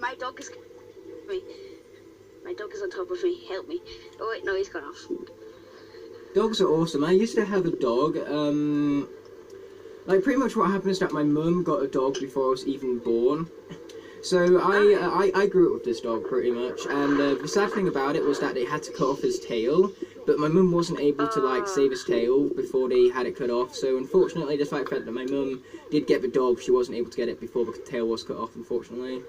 My dog is me. My dog is on top of me. Help me. Oh wait, no, he's gone off. Dogs are awesome. I used to have a dog. Like pretty much what happened is that my mum got a dog before I was even born. So I grew up with this dog pretty much, and the sad thing about it was that they had to cut off his tail, but my mum wasn't able to like save his tail before they had it cut off. So unfortunately, despite the fact that my mum did get the dog, she wasn't able to get it before the tail was cut off. Unfortunately.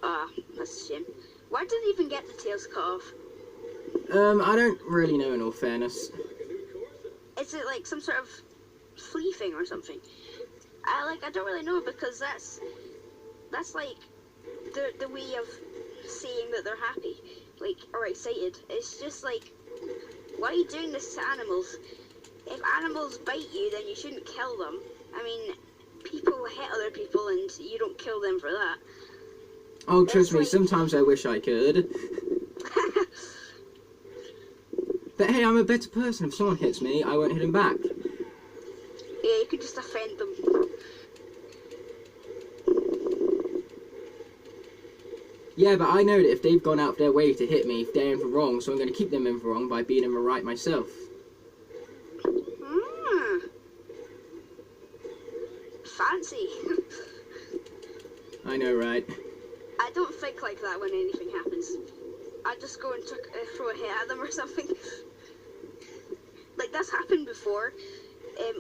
Ah, that's a shame. Why did he even get the tails cut off? I don't really know in all fairness. Is it like some sort of flea thing or something? I don't really know, because that's like the way of saying that they're happy, like, or excited. It's just like, why are you doing this to animals? If animals bite you, then you shouldn't kill them. I mean, people hit other people and you don't kill them for that. Oh, trust me, sometimes I wish I could. But hey, I'm a better person. If someone hits me, I won't hit him back. Yeah, you could just offend them. Yeah, but I know that if they've gone out of their way to hit me, they're in for wrong, so I'm going to keep them in for wrong by being in the right myself. Fancy. I know, right? I don't think like that when anything happens. I just go and throw a hit at them or something. Like, that's happened before.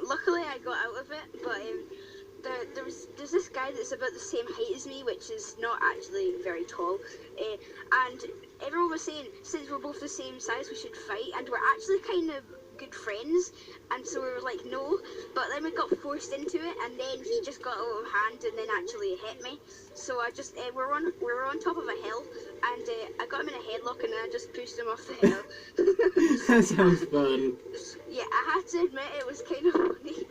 Luckily I got out of it, but there's this guy that's about the same height as me, which is not actually very tall, and everyone was saying, since we're both the same size, we should fight, and we're actually kind of good friends, and so we were like, no, but then we got forced into it, and then he just got out of hand and then actually hit me. So I just we were on top of a hill, and I got him in a headlock, and then I just pushed him off the hill. That sounds fun. Yeah, I have to admit, it was kind of funny.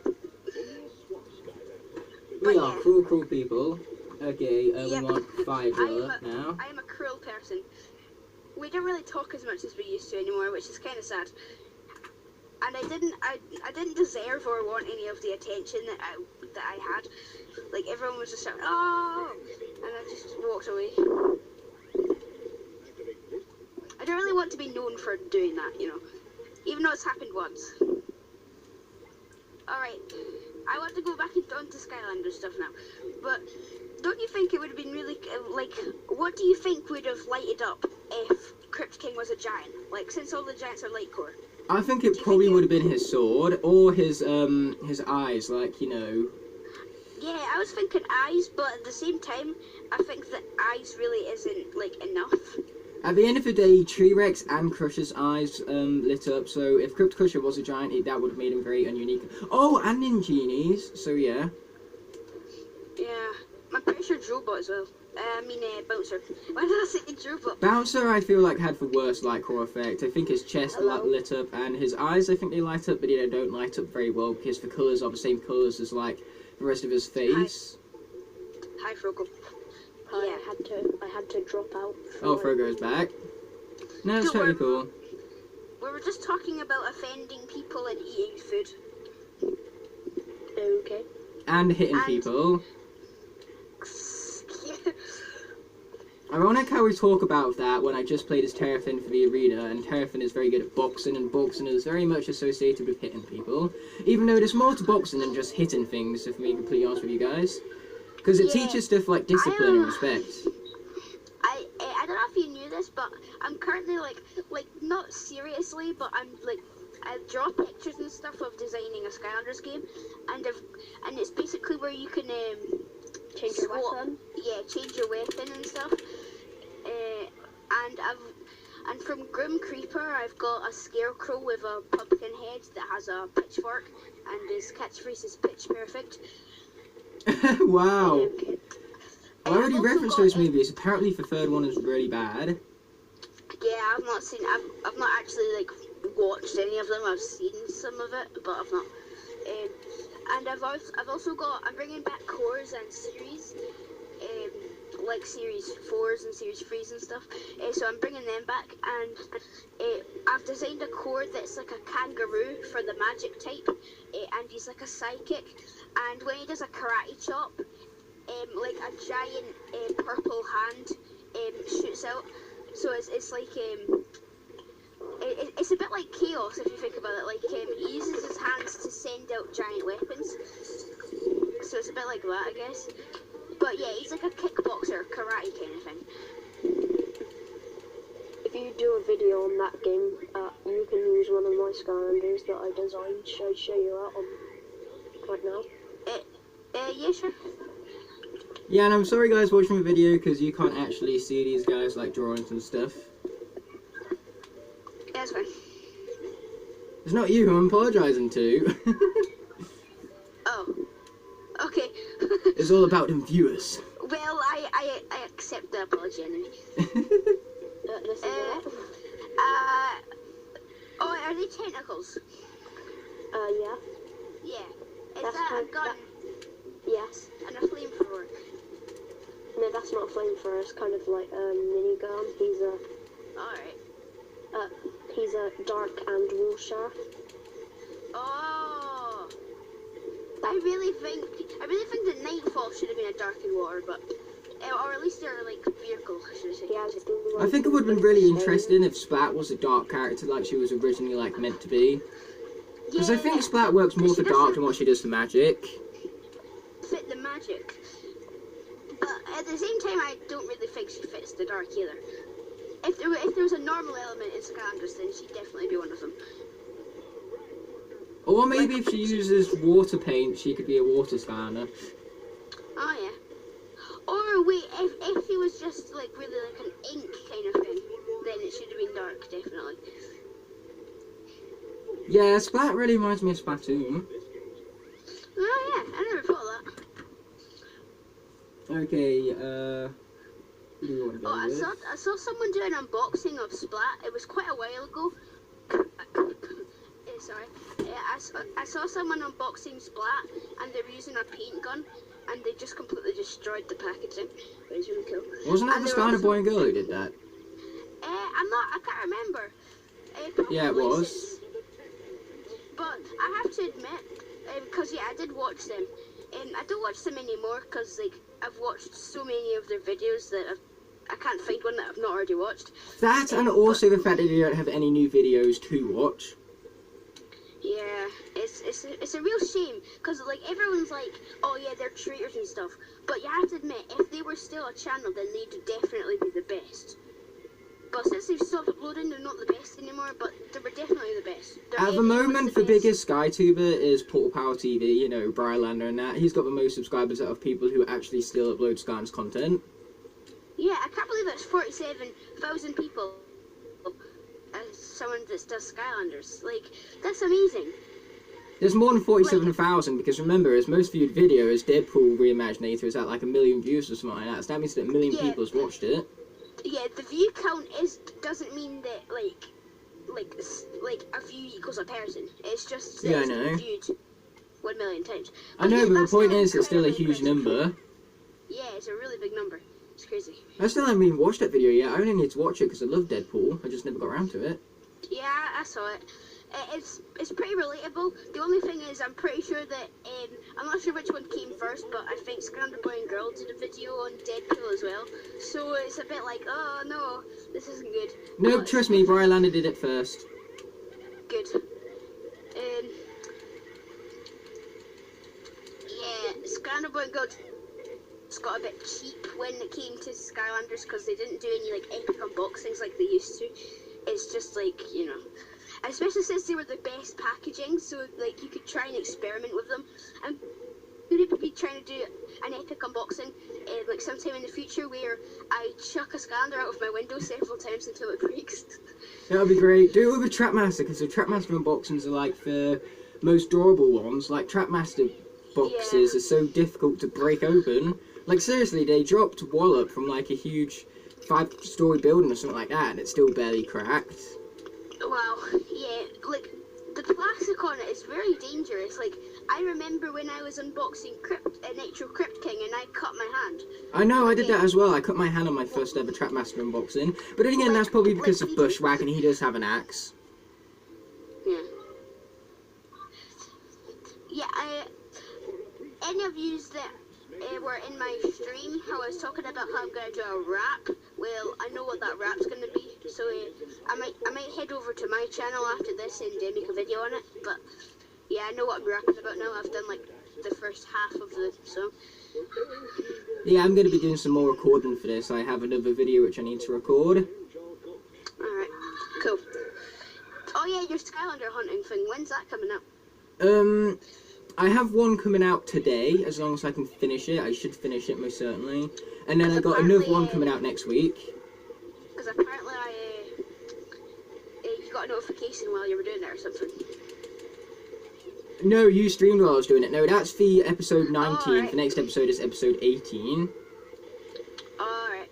We are cruel people. Okay, yep. we want 5 now. I am a cruel person. We don't really talk as much as we used to anymore, which is kind of sad. And I didn't deserve or want any of the attention that I had. Like, everyone was just shouting, oh, and I just walked away. I don't really want to be known for doing that, you know, even though it's happened once. Alright, I want to go back onto Skylanders stuff now, but don't you think it would have been really, like, what do you think would have lighted up if Crypt King was a giant? Like, since all the giants are light core. I think it probably would have been his sword, or his eyes, like, you know. Yeah, I was thinking eyes, but at the same time, I think that eyes really isn't, like, enough. At the end of the day, T-Rex and Crusher's eyes lit up, so if Crypt Crusher was a giant, that would have made him very ununique. Oh, and Ninjini's, so yeah. Yeah, I'm pretty sure Drobot as well. Bouncer. Why did I say Drobot? Bouncer, I feel like, had the worst light core effect. I think his chest lit up, and his eyes, I think they light up, but they don't light up very well, because the colours are the same colours as, like, the rest of his face. Hi Frogo. Hi, yeah. I had to drop out. Oh, Frogo's back. No, it's totally cool. We were just talking about offending people and eating food. Okay. And hitting people. Ironic how we talk about that when I just played as Terrafin for the arena, and Terrafin is very good at boxing, and boxing is very much associated with hitting people. Even though there's more to boxing than just hitting things, if I'm being completely honest with you guys. Because it teaches stuff like discipline and respect. I don't know if you knew this, but I'm currently like not seriously, but I'm like, I draw pictures and stuff of designing a Skylanders game, and it's basically where you can change your weapon. Yeah, change your weapon and stuff. And from Grim Creeper, I've got a scarecrow with a pumpkin head that has a pitchfork, and his catchphrase is pitch perfect. Wow. I already referenced those movies. Apparently the third one is really bad. Yeah, I've not seen. I've not actually like watched any of them. I've seen some of it, but I've not. And I've also got. I'm bringing back cores and series, like series 4s and series 3s and stuff. So I'm bringing them back, and I've designed a core that's like a kangaroo for the magic type, and he's like a psychic. And when he does a karate chop, like a giant purple hand shoots out. So it's like it's a bit like Chaos if you think about it. Like he uses his hands to send out giant weapons. So it's a bit like that, I guess. But yeah, he's like a kickboxer, karate kind of thing. If you do a video on that game, you can use one of my Skylanders that I designed. Should I show you that on right now? Yeah, sure. Yeah, and I'm sorry guys watching the video because you can't actually see these guys like drawings and stuff. Yeah, that's fine. It's not you who I'm apologising to. Oh. Okay. It's all about them viewers. Well, I accept the apology anyway. This is it. Oh, are they tentacles? Yeah. Yeah. Is That's that a kind- gun Yes. and a flamethrower? No, that's not a flamethrower. It's kind of like a minigun. Alright. He's a dark and wool shaft. Oh. I really think that Nightfall should have been a Dark and Water, but or at least their like vehicle, should I say? He has I think it would have been really interesting if Splat was a dark character like she was originally like meant to be. Because I think Splat works more She for doesn't dark than what she does for magic. fit the magic. But at the same time, I don't really think she fits the dark either. If there was a normal element in Skylanders, then she'd definitely be one of them. Or maybe if she uses water paint, she could be a water Skylander. Oh yeah. Or wait, if he was just like really like an ink kind of thing, then it should have been dark, definitely. Yeah, Splat really reminds me of Splatoon. Oh yeah, I never thought of that. Okay, who do you want to go Oh, with? I saw someone do an unboxing of Splat. It was quite a while ago. Sorry. I saw someone unboxing Splat, and they were using a paint gun, and they just completely destroyed the packaging. It was really cool. Wasn't that And the they were Skylander also- boy and girl who did that? I can't remember. Yeah, it Probably was. since- But I have to admit, because yeah, I did watch them. I don't watch them anymore because like I've watched so many of their videos that I can't find one that I've not already watched. That and also the fact that you don't have any new videos to watch. Yeah, it's a real shame because like everyone's like, oh yeah, they're traitors and stuff. But you have to admit, if they were still a channel, then they'd definitely be the best. But since they've stopped uploading, they're not the best anymore. But they were definitely the best. Their At the ending was moment, the the best. biggest SkyTuber is Portal Power TV, you know, Brylander and that. He's got the most subscribers out of people who actually still upload Skylanders content. Yeah, I can't believe it's 47,000 people. As someone that does Skylanders, like that's amazing. There's more than 47,000 because remember, his most viewed video is Deadpool Reimaginator is at like 1 million views or something like that. So that means that 1 million Yeah. people has watched it. Yeah, the view count doesn't mean that like a view equals a person. It's just that Yeah, I it's know. been viewed 1 million times. I know, yeah, but the that's point is, it's still a incredibly huge impressive. number. Yeah, it's a really big number. It's crazy. I still haven't even watched that video yet. I only need to watch it because I love Deadpool. I just never got around to it. Yeah, I saw it. It's pretty relatable. The only thing is, I'm pretty sure that I'm not sure which one came first, but I think Skylander Boy and Girl did a video on Deadpool as well. So it's a bit like, oh no, this isn't good. No, But trust me, Brylander did it first. good. Yeah, Skylander Boy and Girl just got a bit cheap when it came to Skylanders because they didn't do any like epic unboxings like they used to. It's just like, you know, especially since they were the best packaging, so like you could try and experiment with them. I'm going to be trying to do an epic unboxing like sometime in the future where I chuck a Skylander out of my window several times until it breaks. That would be great. Do it with a Trapmaster because the Trapmaster unboxings are like the most durable ones. Like Trapmaster boxes are so difficult to break open. Like seriously, they dropped Wallop from like a huge 5-story building or something like that, and it still barely cracked. Wow, yeah, like the plastic on it is very dangerous. Like I remember when I was unboxing Nitro Crypt King and I cut my hand. I know, I did that as well. I cut my hand on my first ever Trapmaster unboxing. But then again, that's probably because of Bushwhack and he does have an axe. Yeah. Yeah, any of you that were in my stream, how I was talking about how I'm gonna do a rap. Well, I know what that rap's gonna be, so I might head over to my channel after this and make a video on it. But yeah, I know what I'm rapping about now. I've done like the first half of the song. Yeah, I'm going to be doing some more recording for this. I have another video which I need to record. Alright, cool. Oh yeah, your Skylander hunting thing, when's that coming out? I have one coming out today, as long as I can finish it. I should finish it most certainly. And then I got another one coming out next week. Because apparently you got a notification while you were doing it or something. No, you streamed while I was doing it. No, that's the episode 19. Oh, right. The next episode is episode 18. Alright.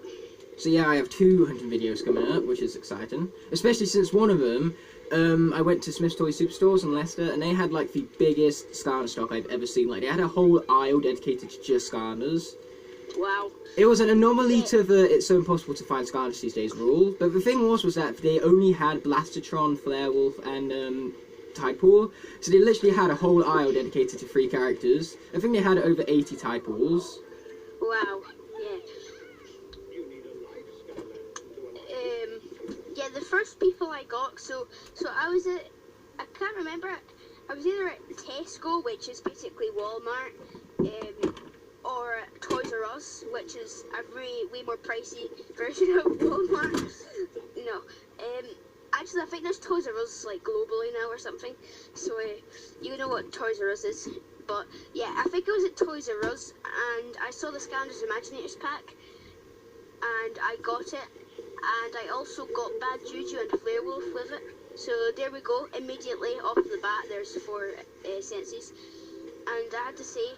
So yeah, I have 200 videos coming up, which is exciting. Especially since one of them, I went to Smith's Toy Superstores in Leicester, and they had like the biggest Skylander stock I've ever seen. Like they had a whole aisle dedicated to just Skylanders. Wow. It was an anomaly to the "it's so impossible to find Skylanders these days" rule. But the thing was that they only had Blastertron, Flarewolf, and Tidepool. So they literally had a whole aisle dedicated to 3 characters. I think they had over 80 Tidepools. Wow. Yeah. Yeah, the first people I got, so I was at, I can't remember, I was either at Tesco, which is basically Walmart, or Toys R Us, which is a way more pricey version of Walmart. No, actually I think there's Toys R Us like globally now or something, so you know what Toys R Us is. But yeah, I think it was at Toys R Us, and I saw the Skylanders Imaginators pack, and I got it. And I also got Bad Juju and Flarewolf with it. So there we go. Immediately off the bat, there's 4 senses. And I have to say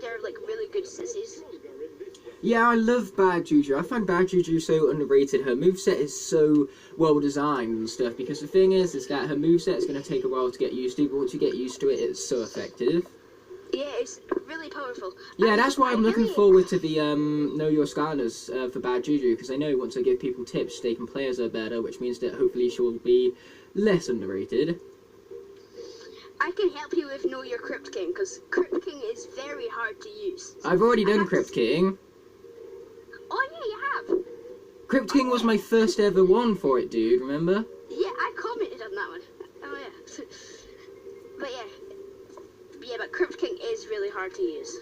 they're like really good senses. Yeah, I love Bad Juju. I find Bad Juju so underrated. Her moveset is so well designed and stuff. Because the thing is that her moveset is going to take a while to get used to. But once you get used to it, it's so effective. Yeah, it's really powerful. Yeah, that's why I'm looking forward to the Know Your Skylanders for Bad Juju, because I know once I give people tips, they can play as her better, which means that hopefully she'll be less underrated. I can help you with Know Your Crypt King, because Crypt King is very hard to use. I've already done Crypt King. Oh yeah, you have. Crypt King was my first ever one for it, dude, remember? Yeah, I commented on that one. Oh yeah. But yeah. Yeah, but Crypt King is really hard to use.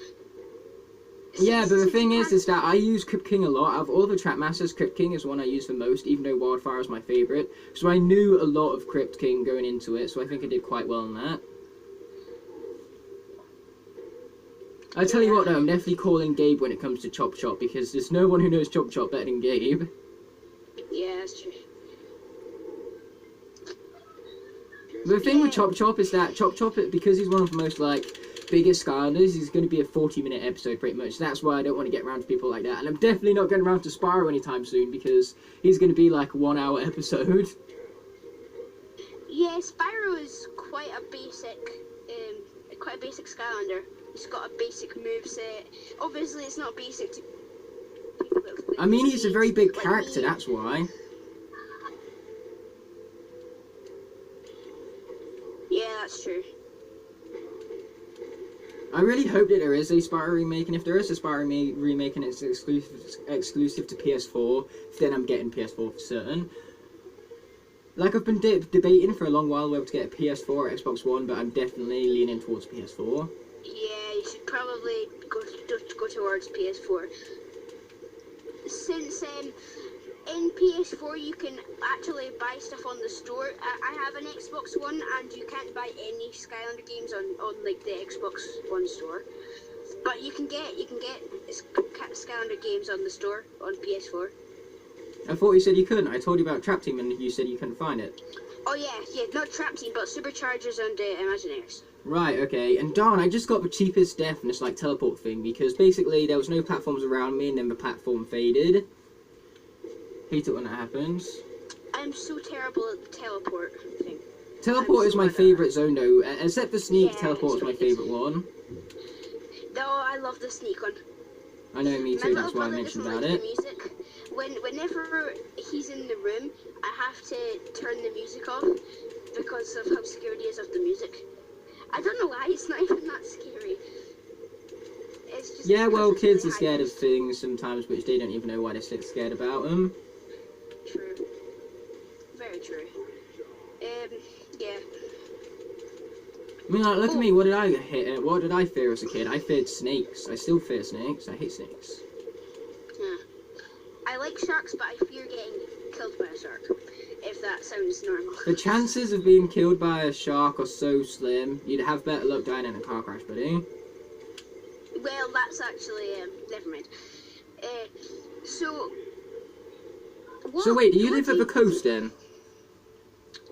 Yeah, but the thing is that I use Crypt King a lot. Out of all the Trap Masters, Crypt King is one I use the most, even though Wildfire is my favourite. So I knew a lot of Crypt King going into it, so I think I did quite well in that. I tell you what though, I'm definitely calling Gabe when it comes to Chop Chop, because there's no one who knows Chop Chop better than Gabe. Yeah, that's true. The thing with Chop Chop is that Chop Chop, because he's one of the most, like, biggest Skylanders, he's going to be a 40-minute episode pretty much. That's why I don't want to get around to people like that. And I'm definitely not getting around to Spyro anytime soon, because he's going to be like a 1-hour episode. Yeah, Spyro is quite a basic Skylander. He's got a basic moveset. Obviously, it's not basic to people that I mean, he's a very big like character, me. that's why. Yeah, that's true. I really hope that there is a Spyro remake, and if there is a Spyro remake and it's exclusive to PS4, then I'm getting PS4 for certain. Like, I've been debating for a long while whether to get a PS4 or Xbox One, but I'm definitely leaning towards PS4. Yeah, you should probably go towards PS4. Since in PS4 you can actually buy stuff on the store. I have an Xbox One, and you can't buy any Skylander games on like the Xbox One store. But you can get Skylander games on the store on PS4. I thought you said you couldn't. I told you about Trap Team and you said you couldn't find it. Oh yeah, not Trap Team, but Superchargers and Imagineers. Right, okay, and darn, I just got the cheapest death in this, like, teleport thing, because basically there was no platforms around me, and then the platform faded. Hate it when that happens. I'm so terrible at the teleport thing. Teleport is my favourite zone, though. Except the sneak, Yeah, teleport is my favourite one. No, I love the sneak one. I know, me My too, little that's why I brother mentioned doesn't about like it. the music. Whenever he's in the room, I have to turn the music off because of how scared he is of the music. I don't know why, it's not even that scary. it's just Yeah, well, because it's kids are really scared of high-paced. things sometimes, which they don't even know why they're scared about them. True. Very true. Yeah. I mean, like, look at me. What did I hate? What did I fear as a kid? I feared snakes. I still fear snakes. I hate snakes. Yeah. I like sharks, but I fear getting killed by a shark. If that sounds normal. The chances of being killed by a shark are so slim. You'd have better luck dying in a car crash, buddy. Well, that's actually never mind. So. So wait, do you what live at the coast then?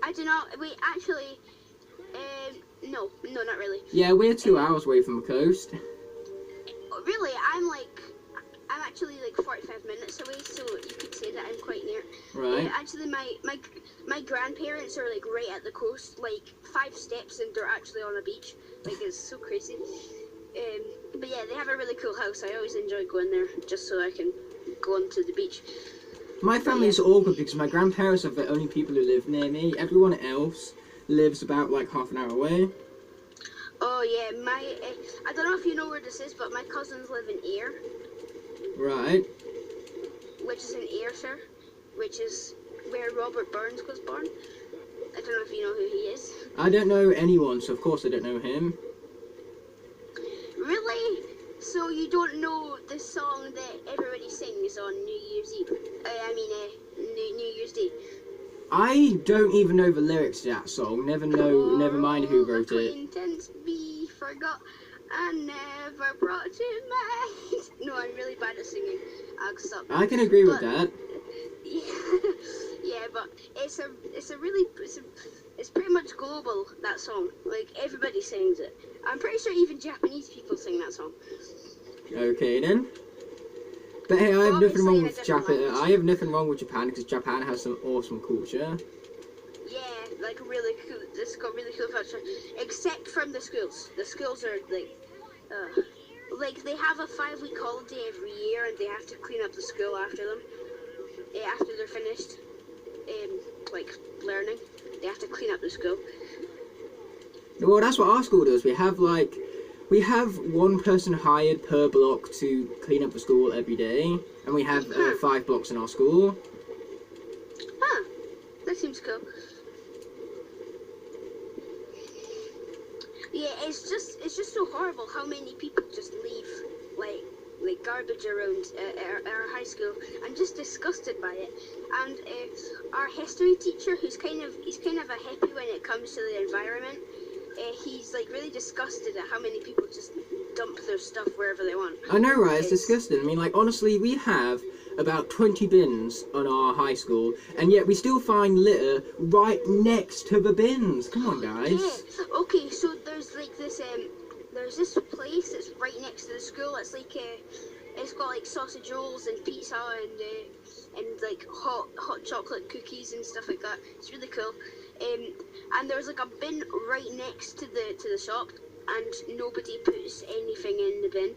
I do not. Wait, actually, no, not really. Yeah, we're 2 hours away from the coast. Really, I'm actually like 45 minutes away, so you could say that I'm quite near. Right. Actually, my grandparents are like right at the coast, like 5 steps, and they're actually on a beach. Like, it's so crazy. But yeah, they have a really cool house. I always enjoy going there just so I can go onto the beach. My family's awkward because my grandparents are the only people who live near me. Everyone else lives about like half an hour away. Oh yeah, I don't know if you know where this is, but my cousins live in Ayr. Right. Which is in Ayrshire, which is where Robert Burns was born. I don't know if you know who he is. I don't know anyone, so of course I don't know him. Really? So you don't know the song that everybody sings on New Year's Eve? New Year's Day. I don't even know the lyrics to that song. Never mind who wrote it. Acquaintance be forgot. I never brought to mind. No, I'm really bad at singing. I'll stop. I can agree with that. Yeah, but it's pretty much global, that song. Like, everybody sings it. I'm pretty sure even Japanese people sing that song. Okay then. But hey, I have Obviously nothing wrong in a with different Japan. language. I have nothing wrong with Japan because Japan has some awesome culture. Yeah, like really cool. This got really cool culture, except from the schools. The schools are like they have a 5-week holiday every year, and they have to clean up the school after them. After they're finished, like learning, they have to clean up the school. Well, that's what our school does. We have one person hired per block to clean up the school every day, and we have 5 blocks in our school. Huh, that seems cool. Yeah, it's just so horrible how many people just leave like garbage around our high school. I'm just disgusted by it. And our history teacher, he's kind of a hippie when it comes to the environment. He's like really disgusted at how many people just dump their stuff wherever they want. I know, right? It's disgusting. I mean, like, honestly, we have about 20 bins on our high school, and yet we still find litter right next to the bins. Come on, guys. Yeah. Okay, so there's like this there's this place that's right next to the school. It's like it's got like sausage rolls and pizza and like hot chocolate cookies and stuff like that. It's really cool. And there's like a bin right next to the shop, and nobody puts anything in the bin.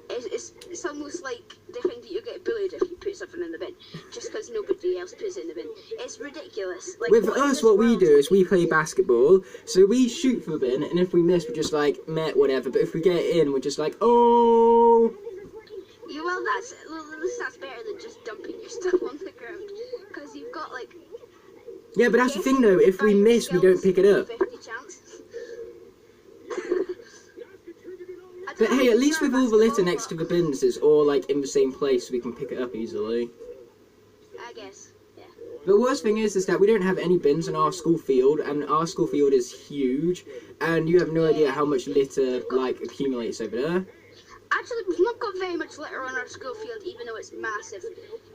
It's almost like they think that you get bullied if you put something in the bin, just because nobody else puts it in the bin. It's ridiculous. Like, With us, what we do is we play basketball, so we shoot for the bin, and if we miss, we're just like, meh, whatever. But if we get it in, we're just like, oh. Yeah, well, at least that's better than just dumping your stuff on the ground, because you've got like. Yeah, but that's the thing though, if we miss, we don't pick it up. 50 chance. But hey, at least with all the litter next to the bins, it's all like in the same place, so we can pick it up easily. I guess, yeah. The worst thing is that we don't have any bins in our school field, and our school field is huge, and you have no idea how much litter like accumulates over there. Actually, we've not got very much litter on our school field, even though it's massive.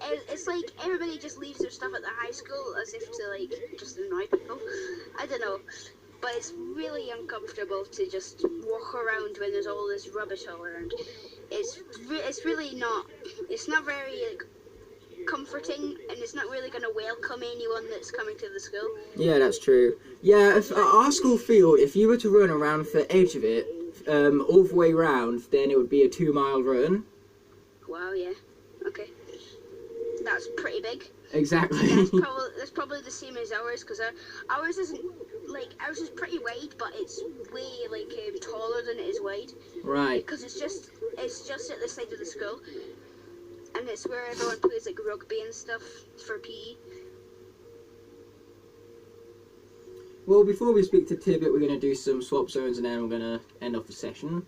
It's like everybody just leaves their stuff at the high school as if to like just annoy people. I don't know. But it's really uncomfortable to just walk around when there's all this rubbish all around. It's really not. It's not very like comforting, and it's not really going to welcome anyone that's coming to the school. Yeah, that's true. Yeah, if our school field, if you were to run around the edge of it, all the way round, then it would be a 2-mile run. Wow, yeah. Okay. That's pretty big. Exactly. That's probably the same as ours, because ours isn't like ours is pretty wide, but it's way like taller than it is wide. Right. Because it's just at the side of the school, and it's where everyone plays like rugby and stuff for PE. Well, before we speak to Tibbet, we're going to do some swap zones, and then we're going to end off the session.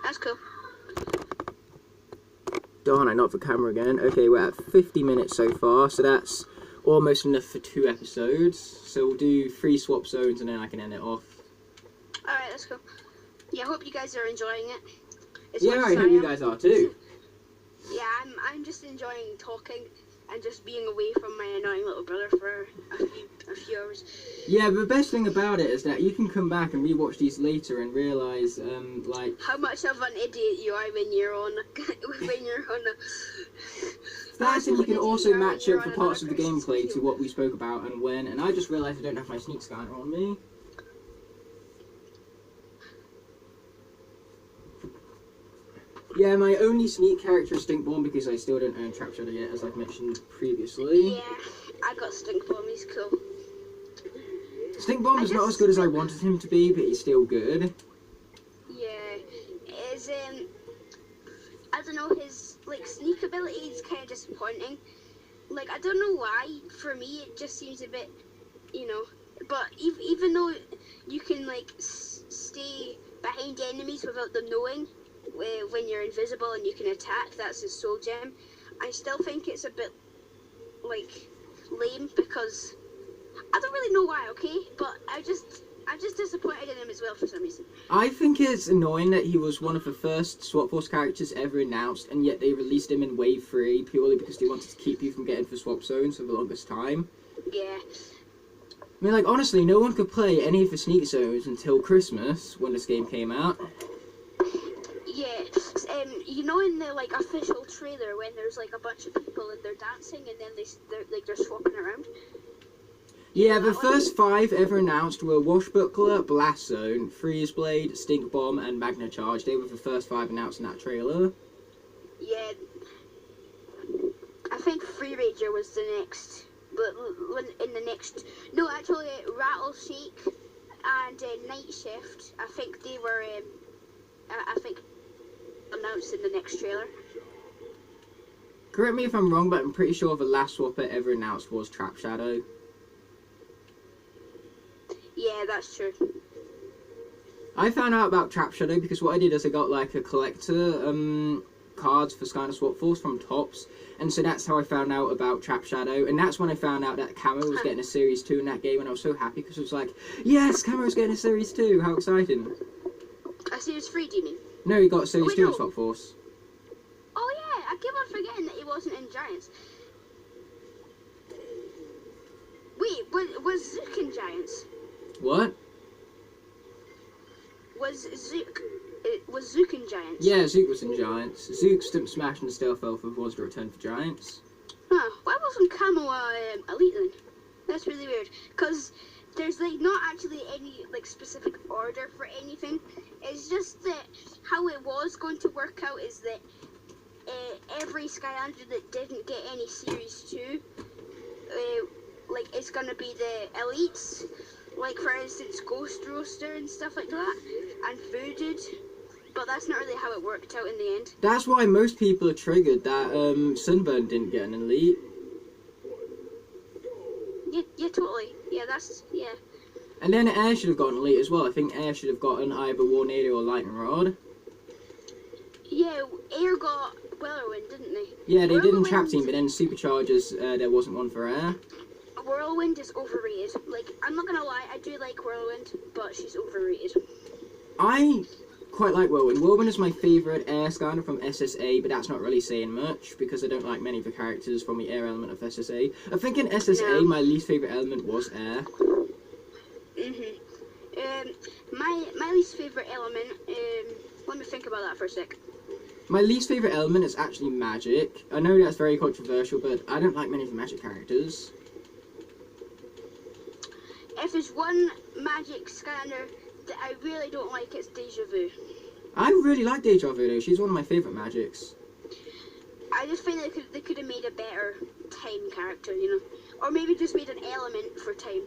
That's cool. Darn, I knocked the camera again. Okay, we're at 50 minutes so far, so that's almost enough for 2 episodes. So we'll do 3 swap zones, and then I can end it off. Alright, that's cool. Yeah, I hope you guys are enjoying it. As Yeah, much I as hope you am. guys are too. Yeah, I'm just enjoying talking and just being away from my annoying little brother for a few hours. Yeah, but the best thing about it is that you can come back and rewatch these later and realise, like... How much of an idiot you are when you're on a... That's and you can also match You're up the on parts of the another person's gameplay to video. what we spoke about and when, and I just realised I don't have my sneak scanner on me. Yeah, my only sneak character is Stinkbomb because I still don't own Trap Shadow yet, as I've mentioned previously. Yeah, I got Stink Bomb, he's cool. Stinkbomb is not as good as I wanted him to be, but he's still good. Yeah, is I don't know, his like sneak ability is kind of disappointing. Like I don't know why. For me, it just seems a bit, you know. But even though you can like stay behind enemies without them knowing when you're invisible and you can attack, that's his soul gem. I still think it's a bit like lame because I don't really know why. Okay, but I'm just disappointed in him as well for some reason. I think it's annoying that he was one of the first Swap Force characters ever announced, and yet they released him in Wave 3 purely because they wanted to keep you from getting for swap zones for the longest time. Yeah. I mean, like, honestly, no one could play any of the sneak zones until Christmas, when this game came out. Yeah, you know in the like official trailer when there's like a bunch of people and they're dancing and then they're swapping around. Yeah, the first 5 ever announced were Washbuckler, Blast Zone, Freeze Blade, Stink Bomb, and Magna Charge. They were the first 5 announced in that trailer. Yeah, I think Free Rager was the next, but in the next, no, actually Rattle Shake and Night Shift. I think they were, I think announced in the next trailer. Correct me if I'm wrong, but I'm pretty sure the last swapper ever announced was Trap Shadow. Yeah, that's true. I found out about Trap Shadow because what I did is I got like a collector cards for Skylanders Swap Force from Tops, and so that's how I found out about Trap Shadow, and that's when I found out that Camo was getting a Series 2 in that game, and I was so happy because I was like, yes, Camo's getting a Series 2, how exciting. A Series 3, do you mean? No, he got a Series Wait, 2 in no. Swap Force. Oh yeah, I keep on forgetting that he wasn't in Giants. Wait, was Zook in Giants? What? Was Zook in Giants? Yeah, Zook was in Giants. Zook smashed and Stealth Elf was the return for Giants. Huh, why wasn't Camo Elite then? That's really weird, because there's like not actually any like specific order for anything. It's just that how it was going to work out is that every Skylander that didn't get any Series 2, like it's gonna be the elites, like for instance Ghost Roaster and stuff like that, and Voodoo. But that's not really how it worked out in the end. That's why most people are triggered that Sunburn didn't get an elite. Yeah, totally. Yeah, yeah. And then Air should have gotten elite as well. I think Air should have gotten either Warnado or Lightning Rod. Yeah, Air got Whirlwind, didn't they? Yeah, they did in Trap Whirlwind- Team, but then Superchargers, there wasn't one for Air. Whirlwind is overrated. Like, I'm not gonna lie, I do like Whirlwind, but she's overrated. I quite like Whirlwind. Whirlwind is my favourite Air Skylander from SSA, but that's not really saying much, because I don't like many of the characters from the Air element of SSA. I think in SSA, No. my least favourite element was Air. My least favourite element, let me think about that for a sec. My least favourite element is actually Magic. I know that's very controversial, but I don't like many of the Magic characters. If there's one Magic Skylander that I really don't like, it's Deja Vu. I really like Deja Vu though. She's one of my favourite Magics. I just think they could have made a better time character, you know, or maybe just made an element for time.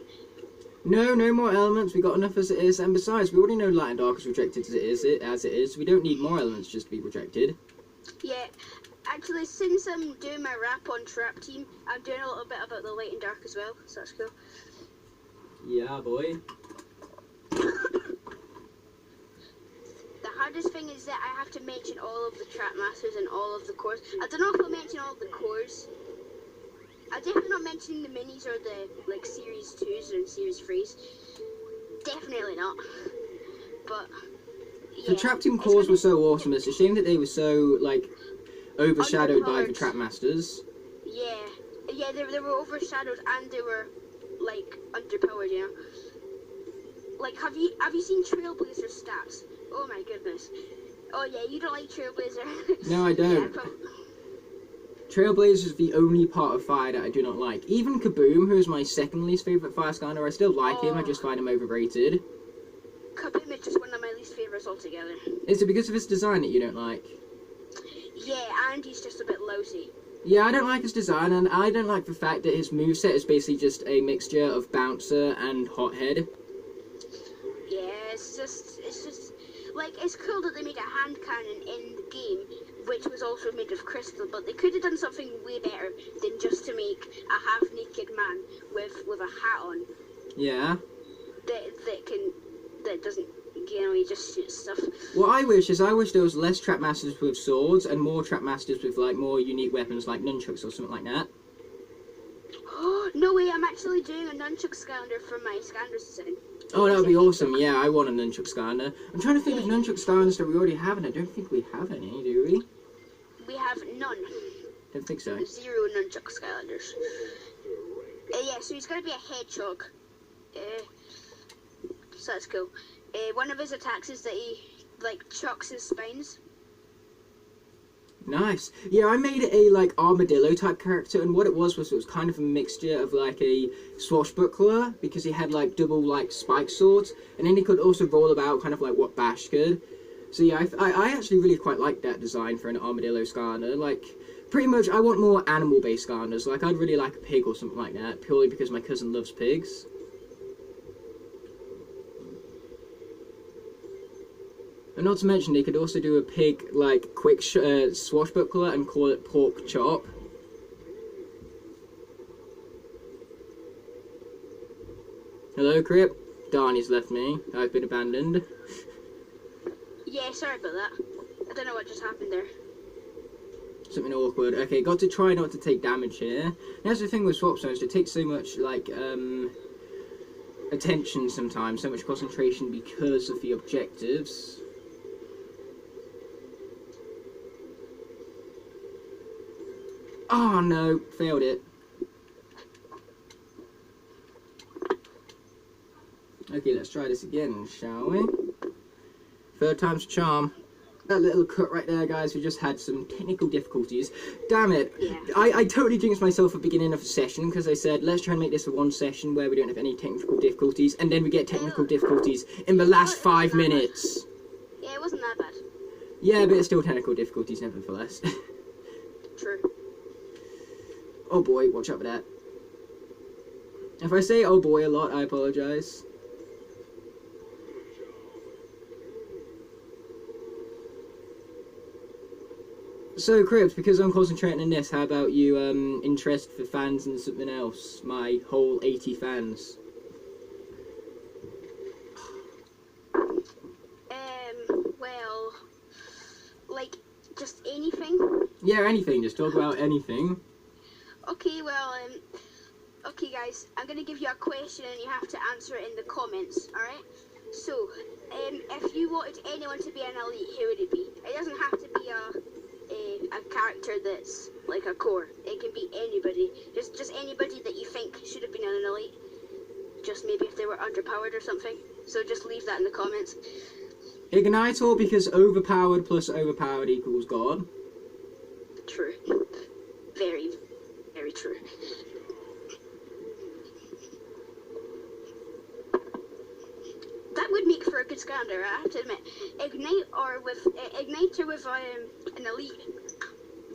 No, no more elements. We got enough as it is, and besides, we already know Light and Dark is rejected as it is. We don't need more elements just to be rejected. Yeah, actually, since I'm doing my rap on Trap Team, I'm doing a little bit about the Light and Dark as well, so that's cool. Yeah, boy. The hardest thing is that I have to mention all of the Trap Masters and all of the cores. I don't know if I'll mention all of the cores. I'm definitely not mentioning the minis or the like series 2s and series 3s. Definitely not. But yeah, The Trap Team cores were so awesome. It's a shame that they were so like overshadowed by the Trap Masters. Yeah, yeah, they were overshadowed and they were like underpowered. You know, like have you seen Trailblazer stats? Oh my goodness. Oh yeah, you don't like Trailblazer. No, I don't. Yeah, Trailblazer is the only part of Fire that I do not like. Even Kaboom, who is my second least favourite Fire Skylander, I still like him, I just find him overrated. Kaboom is just one of my least favourites altogether. Is it because of his design that you don't like? Yeah, and he's just a bit lousy. Yeah, I don't like his design, and I don't like the fact that his moveset is basically just a mixture of Bouncer and Hothead. Yeah, it's just like, it's cool that they made a hand cannon in the game, which was also made of crystal, but they could have done something way better than just to make a half-naked man with a hat on. Yeah. That doesn't, you know, he just shoots stuff. What I wish there was less Trap Masters with swords and more Trap Masters with, like, more unique weapons like nunchucks or something like that. No way, I'm actually doing a nunchuck Skylander for my Skylanders design. Oh, that would be awesome. Yeah, I want a nunchuck Skylander. I'm trying to think of nunchuck Skylanders that we already have, and I don't think we have any, do we? We have none. Don't think so. 0 nunchuck Skylanders. Yeah, so he's going to be a hedgehog. So that's cool. One of his attacks is that he, like, chucks his spines. Nice. Yeah, I made it a, like, armadillo type character, and what it was kind of a mixture of, like, a swashbuckler, because he had, like, double, like, spike swords, and then he could also roll about, kind of like what Bash could. So yeah, I actually really quite like that design for an armadillo Skylander. Like, pretty much, I want more animal-based Skylanders. Like, I'd really like a pig or something like that, purely because my cousin loves pigs. And not to mention, they could also do a pig, like, quick swashbuckler and call it pork chop. Hello, Crip. Darn, left me. I've been abandoned. Yeah, sorry about that. I don't know what just happened there. Something awkward. Okay, got to try not to take damage here. That's the thing with swap zones, they take so much, like, attention sometimes, so much concentration because of the objectives. Oh no, failed it. Okay, let's try this again, shall we? Third time's a charm. That little cut right there, guys, we just had some technical difficulties. Damn it. Yeah. I totally jinxed myself at the beginning of the session, because I said, let's try and make this a one session where we don't have any technical difficulties, and then we get technical difficulties in the last 5 minutes. Yeah, it wasn't that bad. Yeah, but it's still technical difficulties nevertheless. True. Oh boy, watch out for that. If I say oh boy a lot, I apologise. So, Cribs, because I'm concentrating on this, how about you, interest for fans in something else? My whole 80 fans. Well, like, just anything? Yeah, anything, just talk about anything. Okay, well, okay guys, I'm gonna give you a question and you have to answer it in the comments, alright? So, if you wanted anyone to be an elite, who would it be? It doesn't have to be a character that's like a core. It can be anybody. Just anybody that you think should have been an elite. Just maybe if they were underpowered or something. So just leave that in the comments. Ignitor, because overpowered plus overpowered equals God. True. Very, very true. That would make for a good Skylander, I have to admit. Igniter with an elite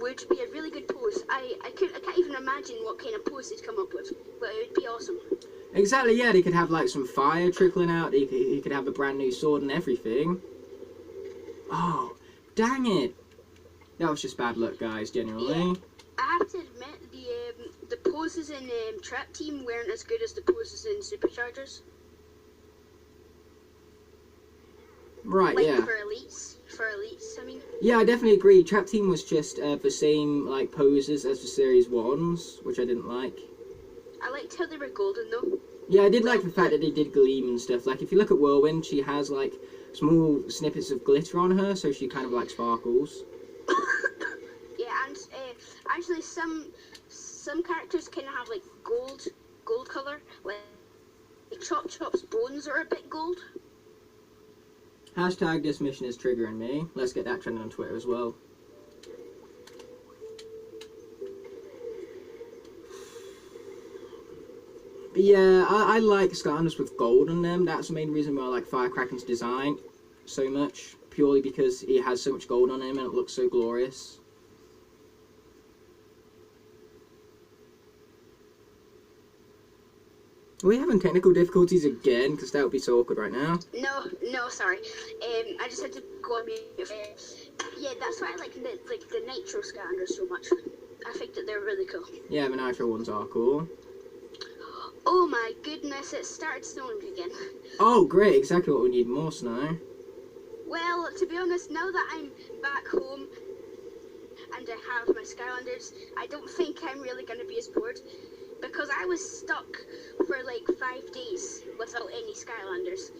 would be a really good pose. I can't even imagine what kind of pose they'd come up with, but it would be awesome. Exactly, yeah, they could have like some fire trickling out, he could have a brand new sword and everything. Oh, dang it. That was just bad luck, guys, genuinely. Yeah, I have to admit, the poses in Trap Team weren't as good as the poses in Superchargers. Right, like, yeah. For elites, I mean. Yeah, I definitely agree. Trap Team was just the same like poses as the Series 1s, which I didn't like. I liked how they were golden, though. Yeah, I did like the fact that they did gleam and stuff. Like, if you look at Whirlwind, she has like small snippets of glitter on her, so she kind of like sparkles. Yeah, and actually some characters kind of have like gold color. Like Chop's bones are a bit gold. Hashtag this mission is triggering me. Let's get that trending on Twitter as well. But yeah, I like Skylanders with gold on them. That's the main reason why I like Firecracker's design so much. Purely because he has so much gold on him and it looks so glorious. Are we having technical difficulties again? Because that would be so awkward right now. No, sorry. I just had to go on mute. Yeah, that's why I like the Nitro Skylanders so much. I think that they're really cool. Yeah, the Nitro ones are cool. Oh my goodness, it started snowing again. Oh, great, exactly what we need, more snow. Well, to be honest, now that I'm back home and I have my Skylanders, I don't think I'm really going to be as bored. Because I was stuck for like 5 days without any Skylanders.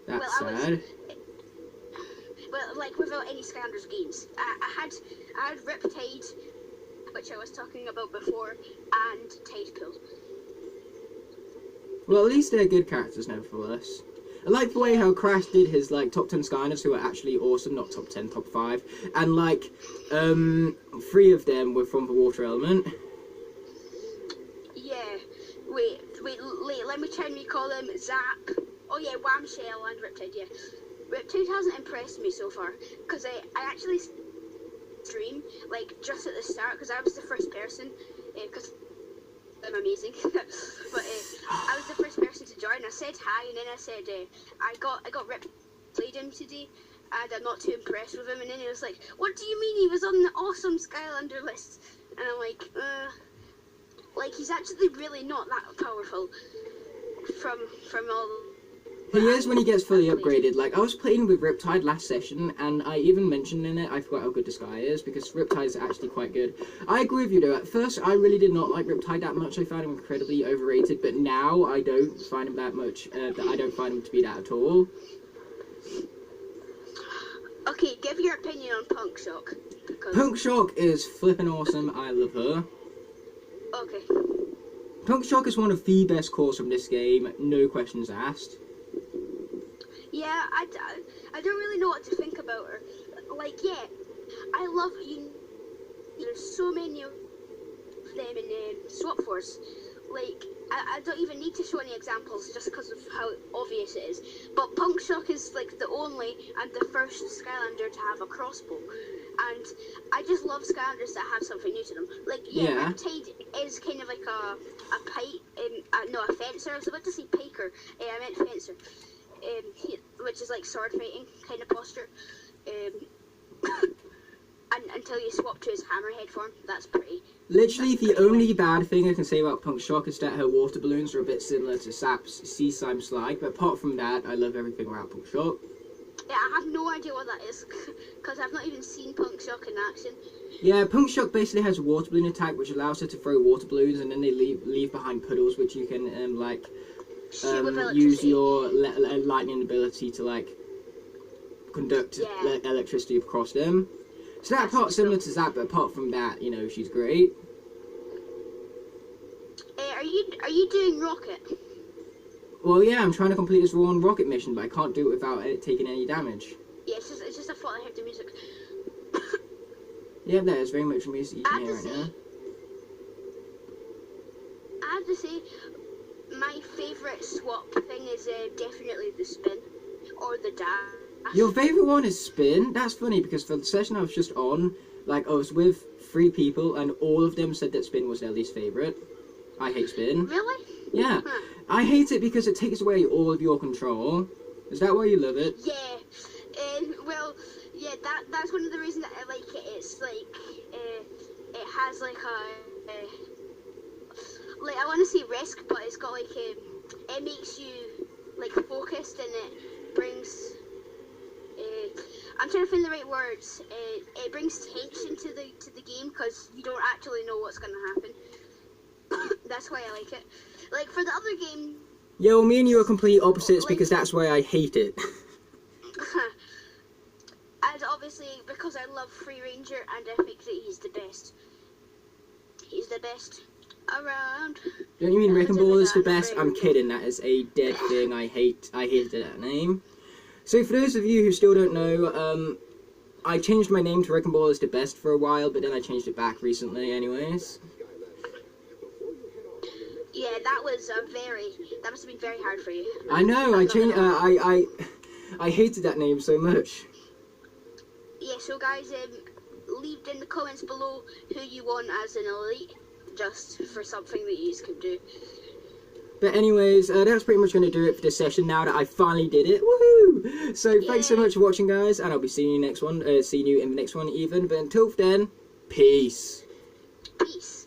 That's sad. Well, like without any Skylanders games. I had Riptide, which I was talking about before, and Tidepool. Well, at least they're good characters, nevertheless. I like the way how Crash did his like top 10 Skylanders who are actually awesome, not top 10, top 5, and like 3 of them were from the water element. Yeah, wait, let me try and recall them. Zap. Oh yeah, Whamshell and Riptide, yeah. Riptide hasn't impressed me so far, because I actually stream, like, just at the start, because I was the first person, because I'm amazing, but I was the first person to join. I said hi, and then I said, I got Riptide played him today, and I'm not too impressed with him, and then he was like, what do you mean he was on the awesome Skylander list? And I'm like, he's actually really not that powerful from all. He is when he gets fully upgraded. Like, I was playing with Riptide last session, and I even mentioned in it, I forgot how good this guy is, because Riptide is actually quite good. I agree with you, though. At first, I really did not like Riptide that much. I found him incredibly overrated, but now I don't find him that much. I don't find him to be that at all. Okay, give your opinion on Punk Shock. Punk Shock is flippin' awesome. I love her. Okay. Punk Shock is one of the best cores from this game, no questions asked. Yeah, I don't really know what to think about her. Like, yeah, I love you. There's so many of them in Swap Force. Like, I don't even need to show any examples just because of how obvious it is. But Punk Shock is like the only and the first Skylander to have a crossbow. And I just love Skylanders that have something new to them. Like, yeah. Riptide is kind of like a fencer. I was about to say piker. I meant fencer. Which is like sword fighting kind of posture. And until you swap to his hammerhead form, that's pretty. Literally, the only bad thing I can say about Punk Shock is that her water balloons are a bit similar to Sap's Sea Slime Slide, but apart from that, I love everything about Punk Shock. Yeah, I have no idea what that is, because I've not even seen Punk Shock in action. Yeah, Punk Shock basically has a water balloon attack, which allows her to throw water balloons, and then they leave behind puddles, which you can, use your lightning ability to, like, conduct electricity across them. So that part's similar to Zap, but apart from that, you know, she's great. Are you doing Rocket? Well, yeah, I'm trying to complete this one rocket mission, but I can't do it without it taking any damage. Yeah, it's just I thought I heard the music. Yeah, there's very much music you can hear right now. I have to say, my favourite swap thing is definitely the spin, or the dash. Your favourite one is spin? That's funny, because for the session I was just on, Like, I was with 3 people, and all of them said that spin was their least favourite. I hate spin. Really? Yeah. Huh. I hate it because it takes away all of your control. Is that why you love it? Yeah. Well, yeah, that's one of the reasons that I like it. It's like, it has like like, I want to say risk, but it's got like, it makes you like focused, and it brings, I'm trying to find the right words. It brings tension to the game because you don't actually know what's gonna happen. That's why I like it. Like for the other game. Yeah, well, me and you are complete opposites like, because that's why I hate it. And obviously because I love Free Ranger, and I think that he's the best. He's the best around. Don't you mean Wrecking Ball is the best? I'm kidding. That is a dead thing. I hated that name. So for those of you who still don't know, I changed my name to Wrecking Ball is the best for a while, but then I changed it back recently, anyways. Yeah, that must have been very hard for you. I know. I hated that name so much. Yeah, so guys, leave in the comments below who you want as an elite, just for something that you can do. But anyways, that's pretty much going to do it for this session now that I finally did it. Woohoo! So thanks so much for watching, guys, and I'll be seeing you next one. Seeing you in the next one even. But until then, peace. Peace.